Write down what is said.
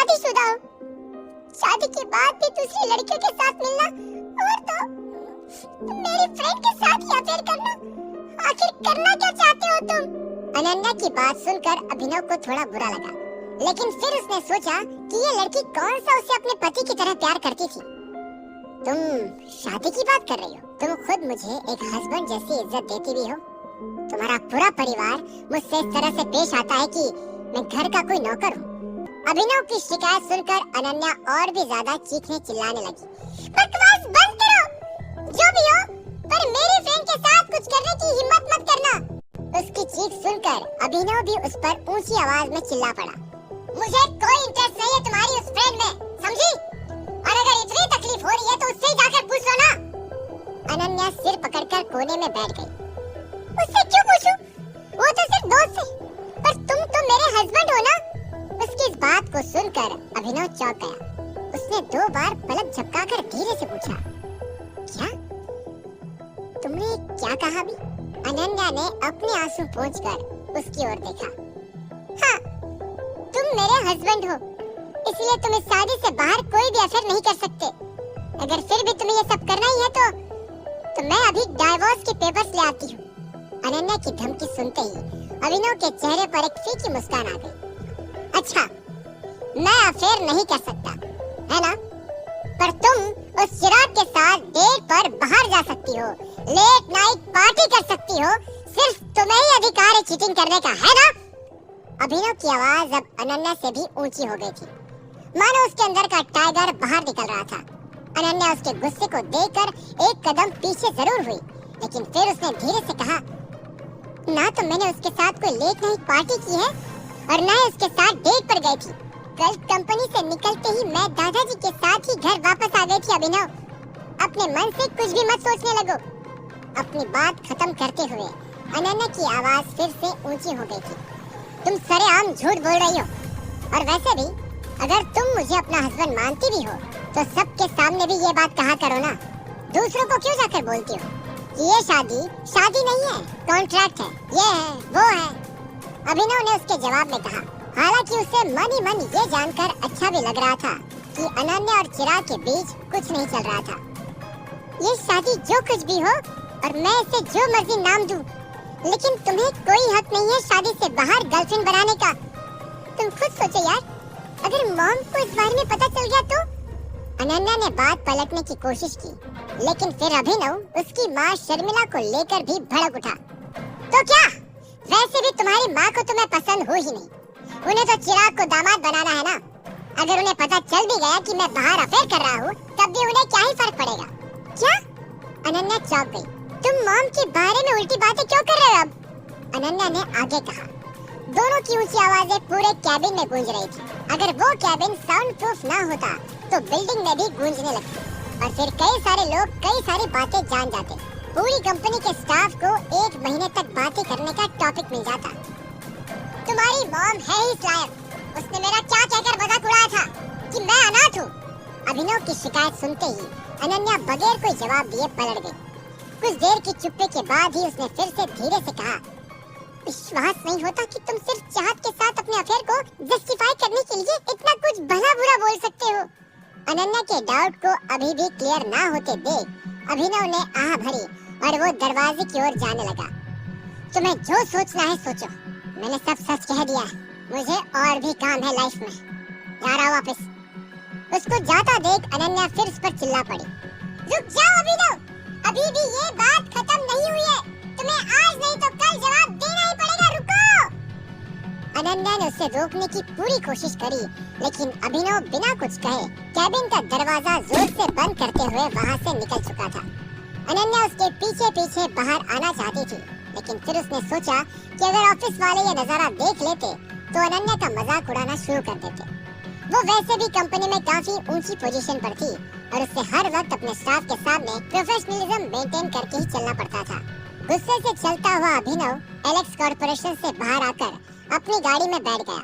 शादीशुदा हूँ। शादी के बाद भी दूसरी लड़कियों के साथ मिलना और तो मेरी फ्रेंड के साथ ही अफेयर करना, आखिर करना क्या चाहते हो तुम? अनन्या की बात सुनकर अभिनव को थोड़ा बुरा लगा, लेकिन फिर उसने सोचा कि ये लड़की कौन सा उसे अपने पति की तरह प्यार करती थी। तुम शादी की बात कर रही हो? तुम खुद मुझे एक हस्बैंड जैसी इज्जत देती भी हो। तुम्हारा पूरा परिवार मुझसे इस तरह से पेश आता है कि मैं घर का कोई नौकर हूँ। अभिनव की शिकायत सुनकर अनन्या और भी ज्यादा चीखने चिल्लाने लगी। बकवास बंद करो, जो भी हो, पर मेरी फ्रेंड के साथ कुछ करने की हिम्मत मत करना। उसकी चीख सुनकर अभिनव भी उस पर ऊंची आवाज में चिल्ला पड़ा। मुझे कोई इंटरेस्ट नहीं है तुम्हारी उस फ्रेंड में, समझी? और अगर इतनी तकलीफ हो रही है तो उससे जाकर पूछ लो ना। अनन्या सिर पकड़कर कोने में बैठ गई। उससे क्यों पूछूं? वो तो सिर्फ दोस्त है, पर तुम तो मेरे हस्बैंड हो ना। उसकी इस बात को सुनकर अभिनव चौंक गया। उसने 2 बार पलक झपकाकर धीरे से पूछा, क्या? तुमने क्या कहा अभी? अनन्या ने अपने आंसू पोंछकर उसकी ओर देखा। हाँ, तुम मेरे हस्बैंड हो, इसलिए तुम इस शादी से बाहर कोई भी अफेयर नहीं कर सकते। अगर फिर भी तुम्हें ये सब करना ही है तो मैं अभी डाइवोर्स के पेपर्स ले आती हूँ। अनन्या की धमकी सुनते ही अभिनव के चेहरे पर एक फीकी मुस्कान आ गई। अच्छा, मैं अफेयर नहीं कर सकता, है ना? पर तुम उस चिराग के साथ डेट पर बाहर जा सकती हो, लेट नाइट पार्टी कर सकती हो। सिर्फ तुम्हें ही अधिकार है चीटिंग करने का, है ना? अभिनव की आवाज अब अनन्या से भी ऊंची हो गई थी, मानो उसके अंदर का टाइगर बाहर निकल रहा था। अनन्या उसके गुस्से को देखकर एक कदम पीछे जरूर हुई, लेकिन फिर उसने धीरे से कहा, ना तो मैंने उसके साथ कोई लेट नाइट पार्टी की है और ना ही उसके साथ डेट पर गई थी। कल कंपनी से निकलते ही मैं दादाजी के साथ ही घर वापस आ गई थी। अभिनव, अपने मन से कुछ भी मत सोचने लगो। अपनी बात खत्म करते हुए अनन्या की आवाज फिर से ऊंची हो गई थी। तुम सरेआम झूठ बोल रही हो, और वैसे भी अगर तुम मुझे अपना हस्बैंड मानती भी हो तो सबके सामने भी ये बात कहा करो ना। दूसरों को क्यों जाकर बोलती हो कि ये शादी नहीं है, कॉन्ट्रैक्ट है, ये है, वो है। अभिनव ने उसके जवाब में कहा, हालांकि उसे मन ही मन ये जानकर अच्छा भी लग रहा था कि अनन्या और चिराग के बीच कुछ नहीं चल रहा था। ये शादी जो कुछ भी हो और मैं इसे जो मर्जी नाम दूं, लेकिन तुम्हें कोई हक नहीं है शादी से बाहर गर्लफ्रेंड बनाने का। तुम खुद सोचो यार, अगर मॉम को इस बारे में पता चल गया तो? अनन्या ने बात पलटने की कोशिश की, लेकिन फिर अभिनव उसकी माँ शर्मिला को लेकर भी भड़क उठा। तो क्या? वैसे भी तुम्हारी माँ को तो मैं पसंद हूँ ही नहीं, उन्हें तो चिराग को दामाद बनाना है ना। अगर उन्हें पता चल भी गया कि मैं बाहर अफेयर कर रहा हूँ, तब भी उन्हें क्या ही फर्क पड़ेगा? क्या? अनन्या चौंक गई। तुम मॉम के बारे में उल्टी बातें क्यों कर रहे हो अब? अनन्या ने आगे कहा। दोनों की ऊंची आवाजें पूरे कैबिन में गूंज रही थी। अगर वो कैबिन साउंड प्रूफ ना होता तो बिल्डिंग में भी गूंजने लगती, और फिर कई सारे लोग कई सारी बातें जान जाते। पूरी कंपनी के स्टाफ को 1 महीने तक बातें करने का टॉपिक मिल जाता। तुम्हारी मॉम है ही इस लायक, उसने मेरा क्या कहकर मजाक उड़ाया था कि मैं अनाथ हूँ। अभिनव की शिकायत सुनते ही अनन्या बगैर कोई जवाब दिए पलट गई। कुछ देर की चुप्पी के बाद ही उसने फिर से धीरे से कहा, विश्वास नहीं होता कि तुम सिर्फ चाहत के साथ अपने अफेयर को जस्टिफाई करने के लिए इतना कुछ भला बुरा बोल सकते हो। अनन्या के डाउट को अभी भी क्लियर ना होते देख अभिनव ने आह भरी और वो दरवाजे की ओर जाने लगा। तुम्हें जो सोचना है सोचो, मैंने सब सच कह दिया है। मुझे और भी काम है लाइफ में, जा रहा हूँ वापस। उसको जाता देख अनन्या फिर उस पर चिल्ला पड़ी, रुक जाओ अभिनव, अभी भी ये बात खत्म नहीं हुई है। तुम्हें आज नहीं तो कल जवाब देना ही पड़ेगा, रुको। अनन्या ने उसे रोकने की पूरी कोशिश करी, लेकिन अभिनव बिना कुछ कहे कैबिन का दरवाजा जोर से बंद करते हुए वहाँ से निकल चुका था। अनन्या उसके पीछे पीछे बाहर आना चाहती थी, लेकिन फिर उसने सोचा कि अगर ऑफिस वाले ये नजारा देख लेते तो अनन्या का मजाक उड़ाना शुरू कर देते। वो वैसे भी कंपनी में काफी ऊंची पोजीशन पर थी और उससे हर वक्त अपने स्टाफ के सामने प्रोफेशनलिज्म मेंटेन करके ही चलना पड़ता था। गुस्से से चलता हुआ अभिनव एलेक्स कॉर्पोरेशन से बाहर आकर अपनी गाड़ी में बैठ गया